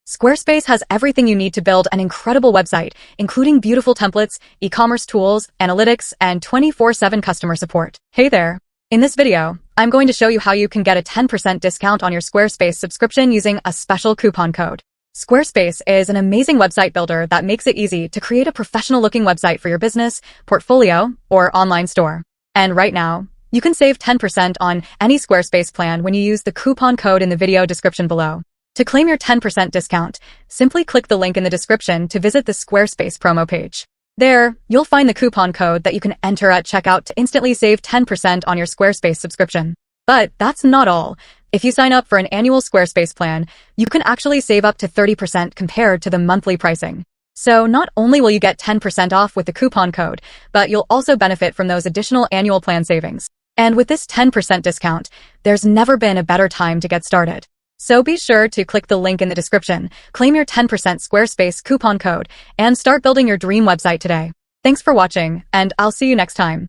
Squarespace has everything you need to build an incredible website, including beautiful templates, e-commerce tools, analytics, and 24/7 customer support. Hey there! In this video, I'm going to show you how you can get a 10% discount on your Squarespace subscription using a special coupon code. Squarespace is an amazing website builder that makes it easy to create a professional-looking website for your business, portfolio, or online store. And right now, you can save 10% on any Squarespace plan when you use the coupon code in the video description below. To claim your 10% discount, simply click the link in the description to visit the Squarespace promo page. There, you'll find the coupon code that you can enter at checkout to instantly save 10% on your Squarespace subscription. But that's not all. If you sign up for an annual Squarespace plan, you can actually save up to 30% compared to the monthly pricing. So not only will you get 10% off with the coupon code, but you'll also benefit from those additional annual plan savings. And with this 10% discount, there's never been a better time to get started. So be sure to click the link in the description, claim your 10% Squarespace coupon code, and start building your dream website today. Thanks for watching, and I'll see you next time.